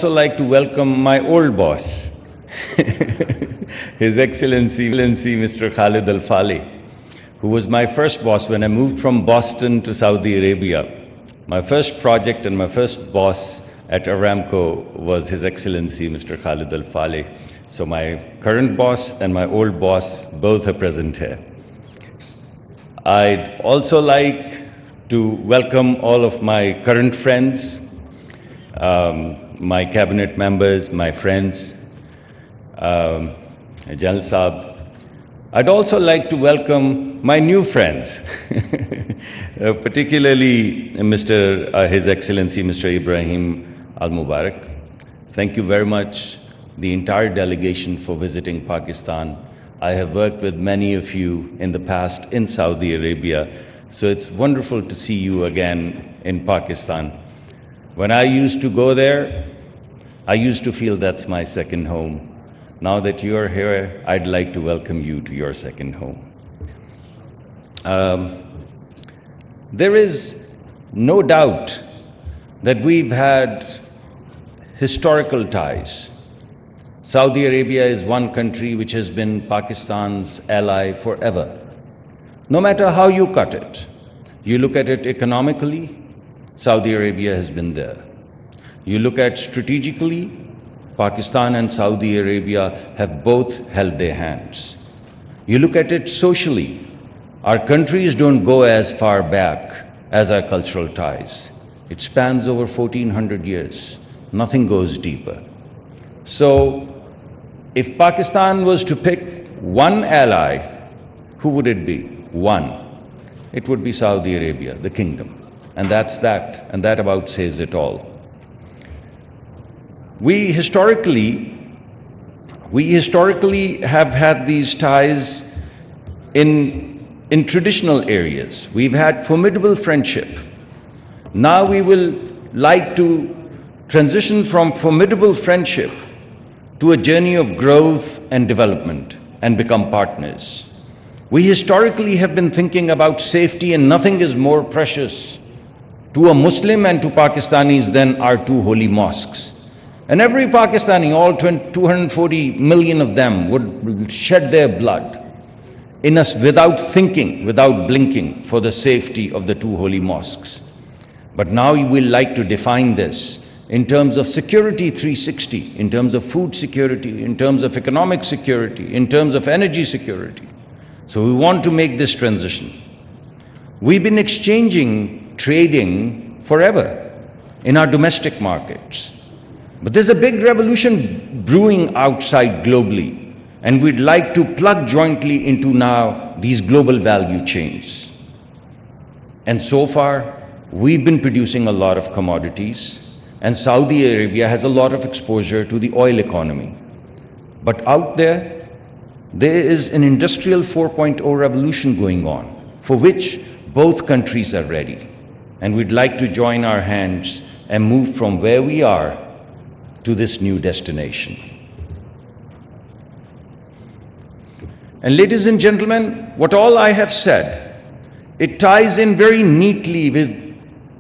also like to welcome my old boss, His Excellency Mr. Khalid Al-Faleh, who was my first boss when I moved from Boston to Saudi Arabia. My first project and my first boss at Aramco was His Excellency Mr. Khalid Al-Faleh. So my current boss and my old boss both are present here. I'd also like to welcome all of my current friends, my cabinet members, my friends, General Saab. I'd also like to welcome my new friends, particularly His Excellency Mr. Ibrahim Al-Mubarak. Thank you very much, the entire delegation, for visiting Pakistan. I have worked with many of you in the past in Saudi Arabia, so it's wonderful to see you again in Pakistan. When I used to go there, I used to feel that's my second home. Now that you are here, I'd like to welcome you to your second home. There is no doubt that we've had historical ties. Saudi Arabia is one country which has been Pakistan's ally forever. No matter how you cut it, you look at it economically, Saudi Arabia has been there. You look at strategically, Pakistan and Saudi Arabia have both held their hands. You look at it socially, our countries don't go as far back as our cultural ties. It spans over 1400 years. Nothing goes deeper. So, if Pakistan was to pick one ally, who would it be? One. It would be Saudi Arabia, the kingdom. And that's that. And that about says it all. We historically have had these ties in traditional areas. We've had formidable friendship. Now we will like to transition from formidable friendship to a journey of growth and development and become partners. We historically have been thinking about safety, and nothing is more precious to a Muslim and to Pakistanis than our two holy mosques. And every Pakistani, all 240 million of them, would shed their blood in us without thinking, without blinking, for the safety of the two holy mosques. But now we will like to define this in terms of security 360, in terms of food security, in terms of economic security, in terms of energy security. So we want to make this transition. We've been exchanging, trading forever in our domestic markets. But there's a big revolution brewing outside globally, and we'd like to plug jointly into now these global value chains. And so far, we've been producing a lot of commodities, and Saudi Arabia has a lot of exposure to the oil economy. But out there is an industrial 4.0 revolution going on, for which both countries are ready. And we'd like to join our hands and move from where we are to this new destination. And ladies and gentlemen, what all I have said, it ties in very neatly with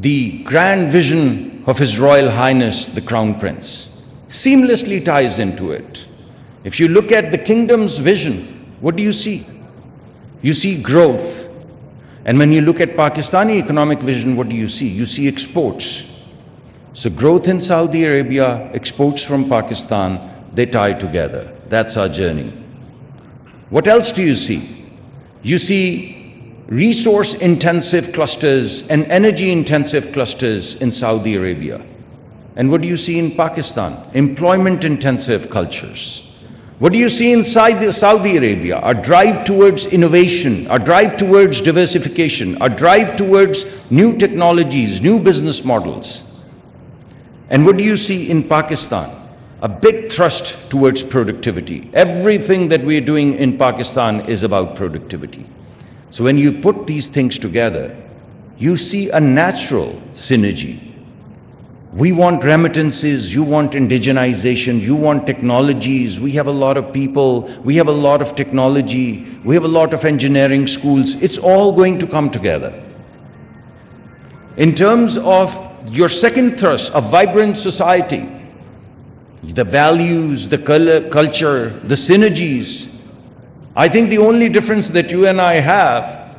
the grand vision of His Royal Highness, the Crown Prince. Seamlessly ties into it. If you look at the kingdom's vision, what do you see? You see growth. And when you look at Pakistani economic vision, what do you see? You see exports. So growth in Saudi Arabia, exports from Pakistan, they tie together. That's our journey. What else do you see? You see resource-intensive clusters and energy-intensive clusters in Saudi Arabia. And what do you see in Pakistan? Employment-intensive cultures. What do you see inside Saudi Arabia? A drive towards innovation, a drive towards diversification, a drive towards new technologies, new business models. And what do you see in Pakistan? A big thrust towards productivity. Everything that we're doing in Pakistan is about productivity. So when you put these things together, you see a natural synergy. We want remittances, you want indigenization, you want technologies. We have a lot of people, we have a lot of technology, we have a lot of engineering schools. It's all going to come together. In terms of your second thrust, a vibrant society, the values, the culture, the synergies. I think the only difference that you and I have,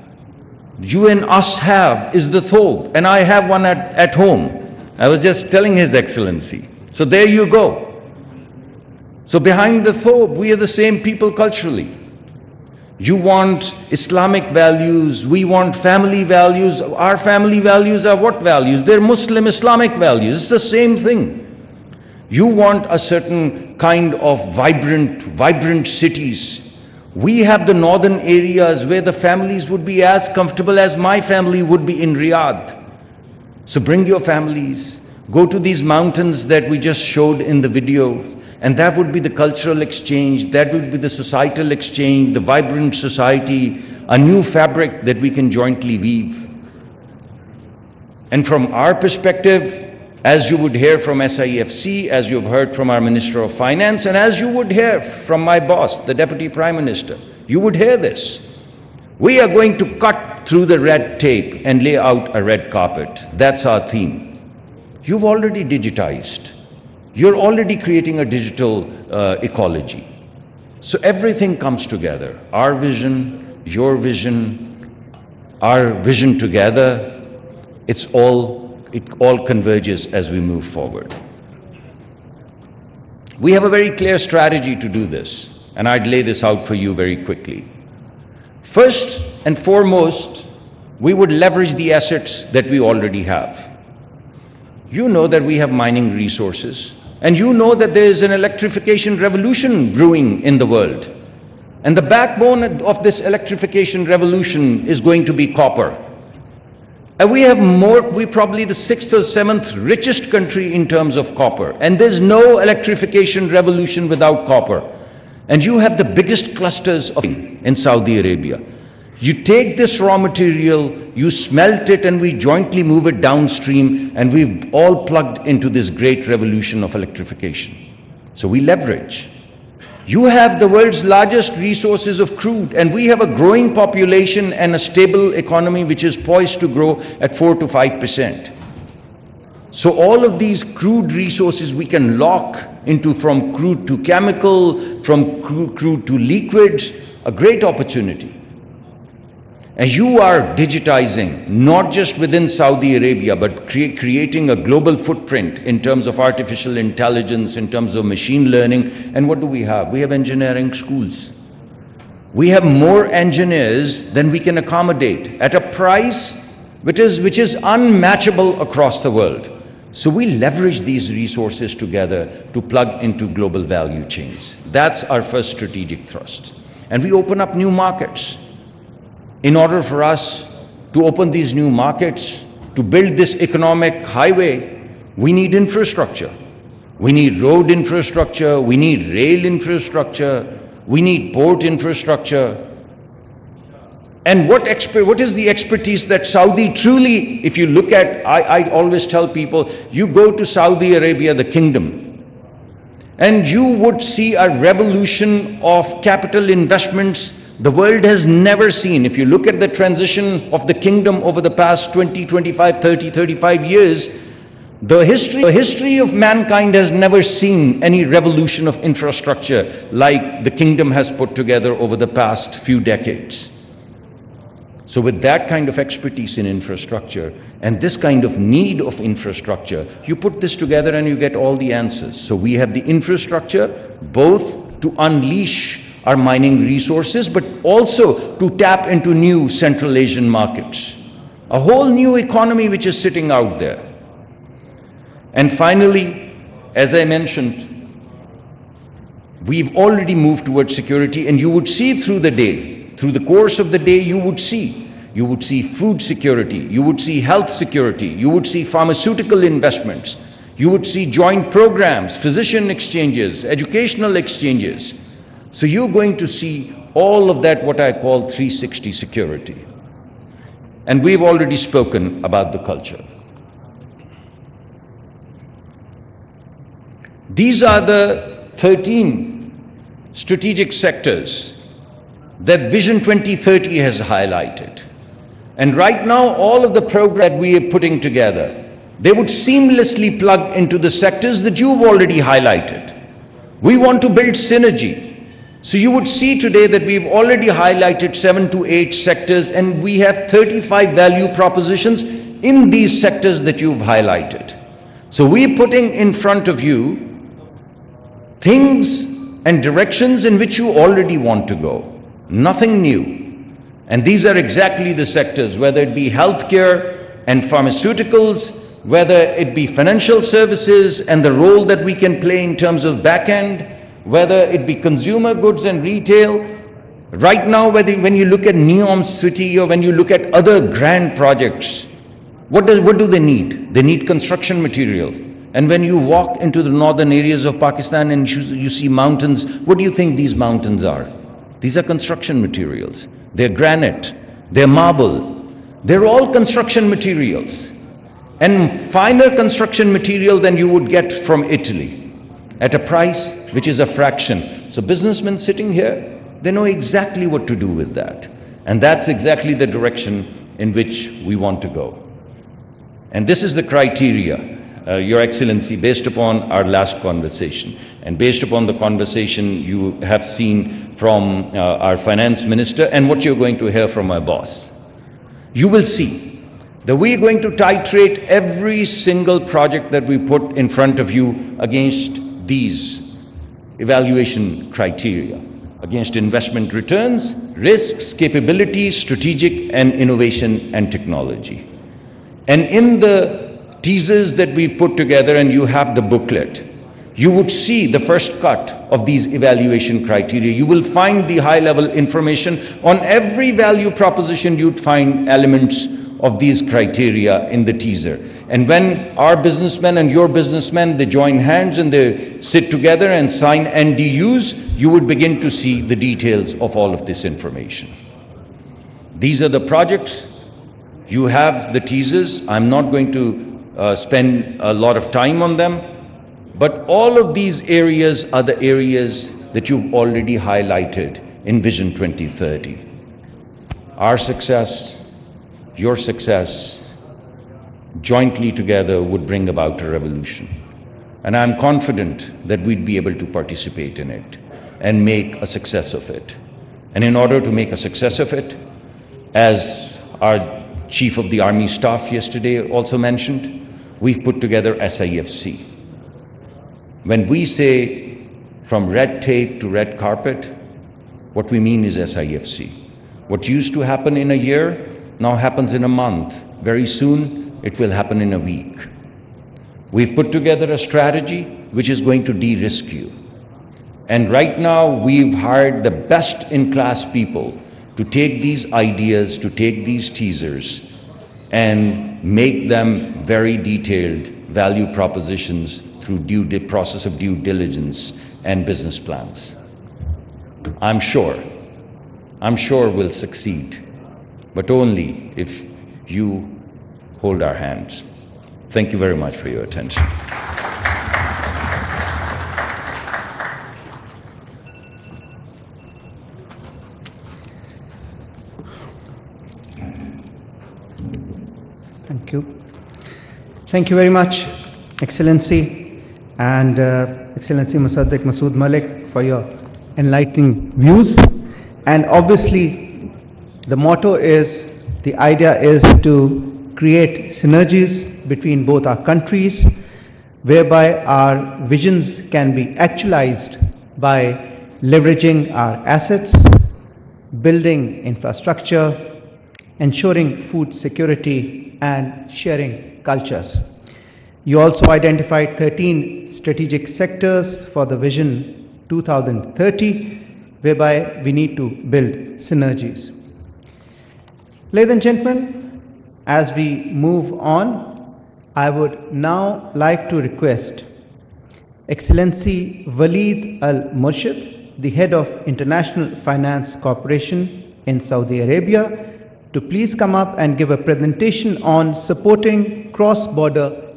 you and us have, is the thobe, and I have one at home. I was just telling His Excellency. So there you go. So behind the thobe, we are the same people culturally. You want Islamic values, we want family values. Our family values are what values? They're Muslim Islamic values. It's the same thing. You want a certain kind of vibrant cities. We have the northern areas where the families would be as comfortable as my family would be in Riyadh. So bring your families, go to these mountains that we just showed in the video, and that would be the cultural exchange, that would be the societal exchange, the vibrant society, a new fabric that we can jointly weave. And from our perspective, as you would hear from SIFC, as you've heard from our Minister of Finance, and as you would hear from my boss, the Deputy Prime Minister, you would hear this. We are going to cut through the red tape and lay out a red carpet. That's our theme. You've already digitized. You're already creating a digital ecology. So everything comes together. Our vision, your vision, our vision together, it all converges as we move forward. We have a very clear strategy to do this, and I'd lay this out for you very quickly. First and foremost, we would leverage the assets that we already have. You know that we have mining resources, and you know that there is an electrification revolution brewing in the world. And the backbone of this electrification revolution is going to be copper. And we're probably the 6th or 7th richest country in terms of copper. And there's no electrification revolution without copper. And you have the biggest clusters in Saudi Arabia. You take this raw material, you smelt it, and we jointly move it downstream, and we've all plugged into this great revolution of electrification. So we leverage. You have the world's largest resources of crude, and we have a growing population and a stable economy which is poised to grow at 4 to 5%. So all of these crude resources we can lock into, from crude to chemical, from crude to liquids, a great opportunity. And you are digitizing, not just within Saudi Arabia, but creating a global footprint in terms of artificial intelligence, in terms of machine learning. And what do we have? We have engineering schools. We have more engineers than we can accommodate at a price which is unmatchable across the world. So we leverage these resources together to plug into global value chains. That's our first strategic thrust. And we open up new markets. In order for us to open these new markets, to build this economic highway, we need infrastructure. We need road infrastructure, we need rail infrastructure, we need port infrastructure. And what is the expertise that Saudi truly, if you look at, I always tell people, you go to Saudi Arabia, the kingdom, and you would see a revolution of capital investments the world has never seen. If you look at the transition of the kingdom over the past 20, 25, 30, 35 years, the history of mankind has never seen any revolution of infrastructure like the kingdom has put together over the past few decades. So with that kind of expertise in infrastructure and this kind of need of infrastructure, you put this together and you get all the answers. So we have the infrastructure both to unleash our mining resources, but also to tap into new Central Asian markets. A whole new economy which is sitting out there. And finally, as I mentioned, we've already moved towards security, and you would see through the day, through the course of the day, you would see food security, you would see health security, you would see pharmaceutical investments, you would see joint programs, physician exchanges, educational exchanges. So you're going to see all of that, what I call 360 security. And we've already spoken about the culture. These are the 13 strategic sectors that Vision 2030 has highlighted. And right now, all of the programs that we are putting together, They would seamlessly plug into the sectors that you've already highlighted. We want to build synergy. So you would see today that we've already highlighted 7 to 8 sectors, and we have 35 value propositions in these sectors that you've highlighted. So we're putting in front of you things and directions in which you already want to go. Nothing new. And these are exactly the sectors, whether it be healthcare and pharmaceuticals, whether it be financial services and the role that we can play in terms of back end, whether it be consumer goods and retail. Right now, when you look at Neom City or when you look at other grand projects, what do they need? They need construction materials. And when you walk into the northern areas of Pakistan and you see mountains, what do you think these mountains are? These are construction materials. They're granite, they're marble, they're all construction materials. And finer construction material than you would get from Italy at a price which is a fraction. So businessmen sitting here, they know exactly what to do with that. And that's exactly the direction in which we want to go. And this is the criteria, Your Excellency, based upon our last conversation. And based upon the conversation you have seen from our finance minister and what you're going to hear from my boss. You will see that we are going to titrate every single project that we put in front of you against these evaluation criteria, against investment returns, risks, capabilities, strategic and innovation and technology. And in the teasers that we've put together, and you have the booklet, you would see the first cut of these evaluation criteria. You will find the high-level information on every value proposition. You'd find elements of these criteria in the teaser. And when our businessmen and your businessmen, they join hands and they sit together and sign NDUs, you would begin to see the details of all of this information. These are the projects. You have the teasers. I'm not going to spend a lot of time on them, but all of these areas are the areas that you've already highlighted in Vision 2030. Our success, your success, jointly together would bring about a revolution. And I'm confident that we'd be able to participate in it and make a success of it. And in order to make a success of it, as our Chief of the Army Staff yesterday also mentioned, we've put together SIFC. When we say from red tape to red carpet, what we mean is SIFC. What used to happen in a year now happens in a month. Very soon, it will happen in a week. We've put together a strategy which is going to de-risk you. And right now, we've hired the best-in-class people to take these ideas, to take these teasers, and make them very detailed value propositions through process of due diligence and business plans. I'm sure we'll succeed, but only if you hold our hands. Thank you very much for your attention. Thank you. Thank you very much, Excellency, and Excellency Musaddik Malik, for your enlightening views. And obviously, the motto is, the idea is to create synergies between both our countries, whereby our visions can be actualized by leveraging our assets, building infrastructure, ensuring food security, and sharing cultures. You also identified 13 strategic sectors for the Vision 2030, whereby we need to build synergies. Ladies and gentlemen, as we move on, I would now like to request Excellency Waleed Al-Murshid, the Head of International Finance Corporation in Saudi Arabia, to please come up and give a presentation on supporting cross-border